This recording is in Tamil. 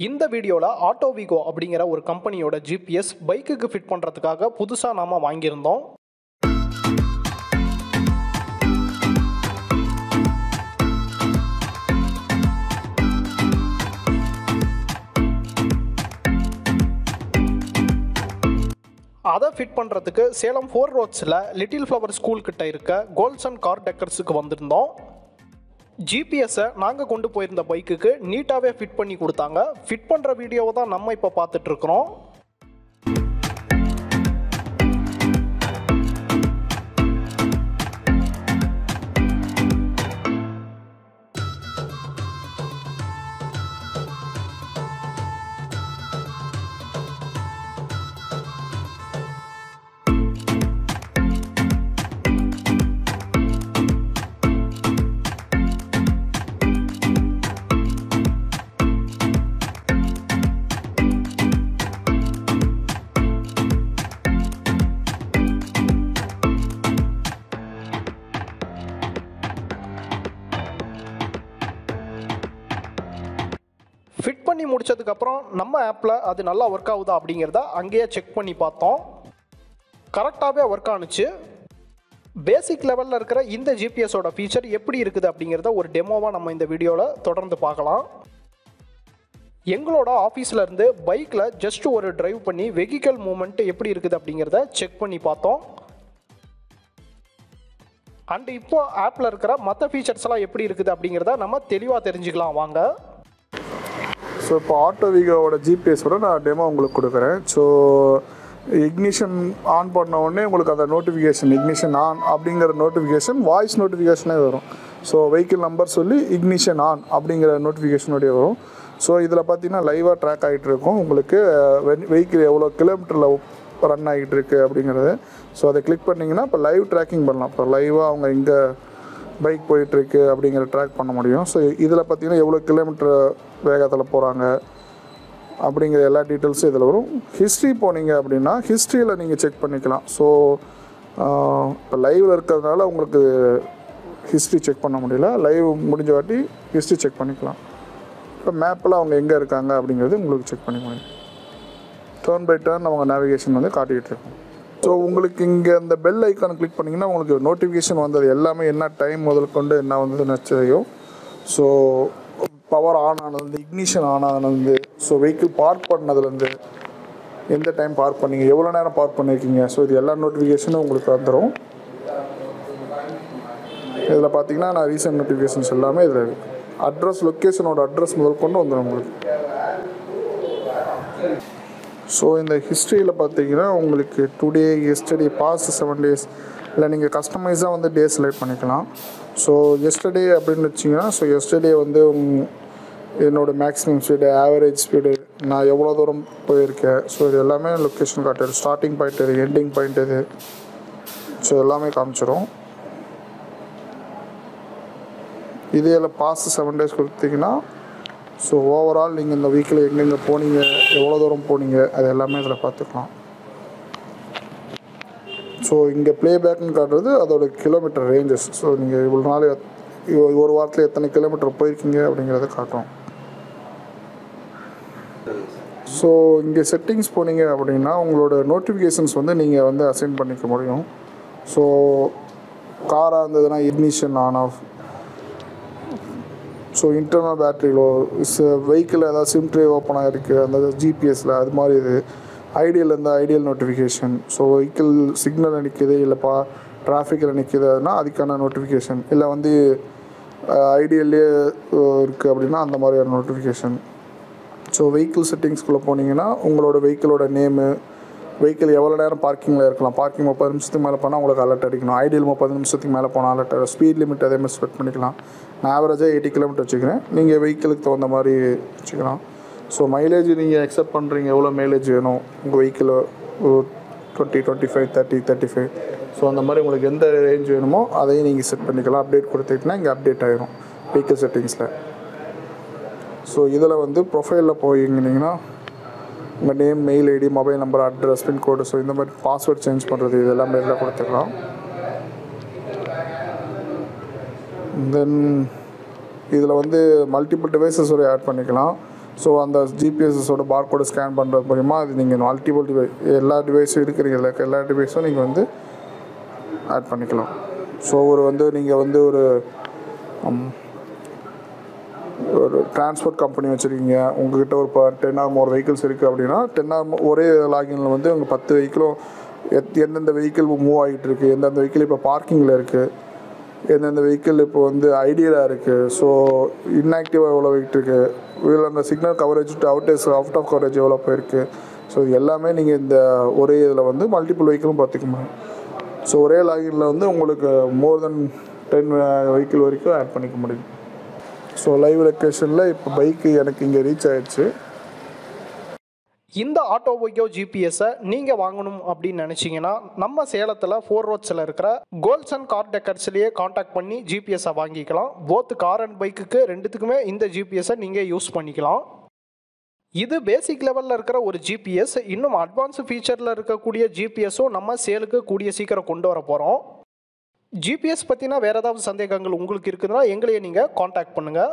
இந்த வீடியோல ஆட்டோ விகோ அப்படிங்கிற ஒரு கம்பெனியோட ஜிபிஎஸ் பைக்குக்கு ஃபிட் பண்றதுக்காக புதுசா நாம வாங்கியிருந்தோம். அதை ஃபிட் பண்ணுறதுக்கு சேலம் 4 ரோட்ஸில் லிட்டில் ஃப்ளவர் ஸ்கூல் கிட்ட இருக்க கோல்சன் கார் டெக்கர்ஸுக்கு வந்திருந்தோம். ஜிபிஎஸ்ஸை நாங்கள் கொண்டு போயிருந்த பைக்குக்கு நீட்டாகவே ஃபிட் பண்ணி கொடுத்தாங்க. ஃபிட் பண்ணுற வீடியோவை தான் நம்ம இப்போ பார்த்துட்ருக்குறோம். ஃபிட் பண்ணி முடிச்சதுக்கப்புறம் நம்ம ஆப்பில் அது நல்லா ஒர்க் ஆகுதா அப்படிங்கிறத அங்கேயே செக் பண்ணி பார்த்தோம். கரெக்டாகவே ஒர்க் ஆனுச்சு. பேசிக் லெவலில் இருக்கிற இந்த ஜிபிஎஸோட ஃபீச்சர் எப்படி இருக்குது அப்படிங்கிறத ஒரு டெமோவாக நம்ம இந்த வீடியோவில் தொடர்ந்து பார்க்கலாம். எங்களோட ஆஃபீஸில் இருந்து பைக்கில் ஜஸ்ட் ஒரு டிரைவ் பண்ணி வெஹிக்கல் மூவ்மெண்ட் எப்படி இருக்குது அப்படிங்கிறத செக் பண்ணி பார்த்தோம். அண்ட் இப்போ ஆப்பில் இருக்கிற மற்ற ஃபீச்சர்ஸ் எல்லாம் எப்படி இருக்குது அப்படிங்கிறத நம்ம தெளிவாக தெரிஞ்சுக்கலாம் வாங்க. ஸோ இப்போ ஆட்டோ விகோவோட ஜிபிஎஸோட நான் டெமோ உங்களுக்கு கொடுக்குறேன். ஸோ இக்னிஷன் ஆன் பண்ண உடனே உங்களுக்கு அந்த நோட்டிஃபிகேஷன் இக்னிஷன் ஆன் அப்படிங்கிற நோட்டிஃபிகேஷன் வாய்ஸ் நோட்டிஃபிகேஷனே வரும். ஸோ வெஹிக்கிள் நம்பர் சொல்லி இக்னிஷன் ஆன் அப்படிங்கிற நோட்டிஃபிகேஷனோடய வரும். ஸோ இதில் பார்த்தீங்கன்னா லைவாக ட்ராக் ஆகிட்டு இருக்கும் உங்களுக்கு வெஹிக்கிள் எவ்வளோ கிலோமீட்டரில் ரன் ஆகிட்டு இருக்குது அப்படிங்கிறது. ஸோ அதை கிளிக் பண்ணிங்கன்னா இப்போ லைவ் ட்ராக்கிங் பண்ணலாம். இப்போ லைவாக அவங்க எங்கே பைக் போயிட்டுருக்கு அப்படிங்கிற ட்ராக் பண்ண முடியும். ஸோ இதில் பார்த்தீங்கன்னா எவ்வளோ கிலோமீட்டர் வேகத்தில் போகிறாங்க அப்படிங்கிற எல்லா டீட்டெயில்ஸும் இதில் வரும். ஹிஸ்ட்ரி போனீங்க அப்படின்னா ஹிஸ்ட்ரியில் நீங்கள் செக் பண்ணிக்கலாம். ஸோ இப்போ லைவில் இருக்கிறதுனால உங்களுக்கு ஹிஸ்ட்ரி செக் பண்ண முடியல. லைவ் முடிஞ்ச வாட்டி ஹிஸ்ட்ரி செக் பண்ணிக்கலாம். இப்போ மேப்பில் அவங்க எங்கே இருக்காங்க அப்படிங்கிறது உங்களுக்கு செக் பண்ணிக்க முடியும். டர்ன் பை டர்ன் அவங்க நேவிகேஷன் வந்து காட்டிகிட்டு இருக்கும். ஸோ உங்களுக்கு இங்கே அந்த பெல் ஐக்கான் கிளிக் பண்ணிங்கன்னா உங்களுக்கு நோட்டிஃபிகேஷன் வந்தது எல்லாமே என்ன டைம் முதல் கொண்டு என்ன வந்ததுன்னு தெரியும். ஸோ பவர் ஆன் ஆனதுலேருந்து இக்னிஷன் ஆன் ஆனதுலேருந்து ஸோ வெஹிக்கிள் பார்க் பண்ணதுலேருந்து எந்த டைம் பார்க் பண்ணிங்க எவ்வளோ நேரம் பார்க் பண்ணியிருக்கீங்க ஸோ இது எல்லா நோட்டிஃபிகேஷனும் உங்களுக்கு வந்துடும். இதில் பார்த்தீங்கன்னா நான் ரீசெண்ட் நோட்டிஃபிகேஷன்ஸ் எல்லாமே இதில் இருக்குது. அட்ரஸ் லொக்கேஷனோட அட்ரஸ் முதல் கொண்டு வந்துடும் உங்களுக்கு. ஸோ இந்த ஹிஸ்ட்ரியில் பார்த்தீங்கன்னா உங்களுக்கு டுடே எஸ்டர்டே பாஸ்ட் 7 days இல்லை நீங்கள் கஸ்டமைஸாக வந்து டே செலக்ட் பண்ணிக்கலாம். ஸோ எஸ்டர்டே அப்படின்னு வச்சிங்கன்னா ஸோ எஸ்டர்டே வந்து என்னோடய மேக்ஸிமம் ஸ்பீடு ஆவரேஜ் ஸ்பீடு நான் எவ்வளோ தூரம் போயிருக்கேன் ஸோ இது எல்லாமே லொக்கேஷன் காட்டுது. ஸ்டார்டிங் பாயிண்ட் எது எண்டிங் பாயிண்ட் எது ஸோ எல்லாமே காமிச்சிடும். இதே பாஸ்ட் 7 days கொடுத்தீங்கன்னா ஸோ ஓவரால் நீங்கள் இந்த வீக்கில் எங்கெங்கே போனீங்க எவ்வளோ தூரம் போனீங்க அது எல்லாமே இதில் பார்த்துக்கலாம். ஸோ இங்கே ப்ளேபேக்னு காட்டுறது அதோட கிலோமீட்டர் ரேஞ்சஸ். ஸோ நீங்கள் இவ்வளோ நாள் ஒரு வாரத்தில் எத்தனை கிலோமீட்டர் போயிருக்கீங்க அப்படிங்கிறத காட்டும். ஸோ இங்கே செட்டிங்ஸ் போனீங்க அப்படின்னா உங்களோட நோட்டிஃபிகேஷன்ஸ் வந்து நீங்கள் வந்து அசைன் பண்ணிக்க முடியும். ஸோ காராக இருந்ததுன்னா ignition on off. So internal battery low vehicle ஏதாவது சிம் ட்ரே ஓப்பன் ஆகிருக்கு அந்த ஜிபிஎஸில் அது மாதிரி இது ஐடியல் இருந்தால் ஐடியல் நோட்டிஃபிகேஷன். ஸோ வெஹிக்கிள் சிக்னலில் நிற்கிது இல்லைப்பா டிராஃபிக்கில் நிற்கிதுன்னா அதுக்கான நோட்டிஃபிகேஷன் இல்லை வந்து ஐடியல்லே இருக்குது அப்படின்னா அந்த மாதிரியான நோட்டிஃபிகேஷன். ஸோ வெஹிக்கிள் செட்டிங்ஸ்குள்ளே போனீங்கன்னா உங்களோட வெஹிக்கிளோட நேமு வெஹிக்கிள் எவ்வளோ நேரம் பார்க்கிங்கில் இருக்கலாம். பார்க்கிங் 30 நிமிஷத்துக்கு மேலே போனால் உங்களுக்கு அலர்ட் அடிக்கணும். ஐடியல் 30 நிமிஷத்துக்கு மேலே போனால் அலர்ட் ஆகும். ஸ்பீட் லிமிட் அதே மாதிரி செட் பண்ணிக்கலாம். நான் ஆவரேஜாக 80 கிலோமீட்டர் வச்சுக்கிறேன். நீங்கள் வெஹிக்கிளுக்கு தகுந்த மாதிரி வச்சுக்கலாம். ஸோ மைலேஜ் நீங்கள் அக்செப்ட் பண்ணுறீங்க எவ்வளோ மைலேஜ் வேணும் உங்கள் வெஹிக்கிள் 20, 25, 30, 35 ஸோ அந்த மாதிரி உங்களுக்கு எந்த ரேஞ்ச் வேணுமோ அதையும் நீங்கள் செட் பண்ணிக்கலாம். அப்டேட் கொடுத்துக்கிட்டிங்கன்னா இங்கே அப்டேட் ஆகிரும் வெஹிக்கிள் செட்டிங்ஸில். ஸோ இதில் வந்து ப்ரொஃபைலில் போயிருந்தீங்கன்னா உங்கள் name mail ID mobile number address pin code so இந்த மாதிரி பாஸ்வேர்ட் சேஞ்ச் பண்ணுறது இது எல்லாமே இதில் கொடுத்துக்கலாம். தென் இதில் வந்து மல்டிபிள் டிவைசஸ் ஒரு ஆட் பண்ணிக்கலாம். ஸோ அந்த ஜிபிஎஸ்ஸோட பார்கோடை ஸ்கேன் பண்ணுறது மூலிமா அது நீங்கள் மல்டிபிள் எல்லா டிவைஸும் இருக்கிறீங்களா எல்லா டிவைஸும் நீங்கள் வந்து ஆட் பண்ணிக்கலாம். ஸோ நீங்கள் வந்து ஒரு டிரான்ஸ்போர்ட் கம்பெனி வச்சுருக்கீங்க, உங்கள்கிட்ட ஒரு 10 or more வெஹிக்கிள்ஸ் இருக்குது அப்படின்னா 10 or more ஒரே லாகினில் வந்து உங்கள் 10 வெஹிக்கிளும் எந்தெந்த வெஹிக்கிள் மூவ் ஆகிட்டு இருக்குது, எந்தெந்த வெஹிக்கிள் இப்போ பார்க்கிங்கில் இருக்குது, எந்தெந்த வெஹிக்கிள் இப்போ வந்து ஐடியலாக இருக்குது, ஸோ இன்ஆக்டிவாக எவ்வளோ வெயிட் இருக்குது, இதில் அந்த signal coverage out of coverage எவ்வளோ போயிருக்கு, ஸோ இது எல்லாமே நீங்கள் இந்த ஒரே இதில் வந்து மல்டிபிள் வெஹிக்கிளும் பார்த்துக்க முடியும். ஸோ ஒரே லாகினில் வந்து உங்களுக்கு மோர் தென் 10 வெஹிக்கிள் வரைக்கும் ஆட் பண்ணிக்க முடியும். ஸோ லைவ் லொக்கேஷனில் இப்போ பைக்கு எனக்கு இங்கே ரீச் ஆகிடுச்சு. இந்த ஆட்டோ விகோ ஜிபிஎஸ்ஸை நீங்கள் வாங்கணும் அப்படின்னு நினச்சிங்கன்னா நம்ம சேலத்தில் 4 roadsல இருக்கிற கோல்சன் கார் டெக்கர்ஸ்லேயே காண்டாக்ட் பண்ணி ஜிபிஎஸ்ஸை வாங்கிக்கலாம். போத் கார் அண்ட் பைக்குக்கு ரெண்டுத்துக்குமே இந்த ஜிபிஎஸ்ஸை நீங்கள் யூஸ் பண்ணிக்கலாம். இது பேசிக் லெவலில் இருக்கிற ஒரு ஜிபிஎஸ். இன்னும் அட்வான்ஸ் ஃபீச்சரில் இருக்கக்கூடிய ஜிபிஎஸும் நம்ம சேலுக்கு கூடிய சீக்கிரம் கொண்டு வர போகிறோம். ஜிபிஎஸ் பற்றினா வேறு ஏதாவது சந்தேகங்கள் உங்களுக்கு இருக்குதுன்னா எங்களையே நீங்கள் காண்டாக்ட் பண்ணுங்கள்.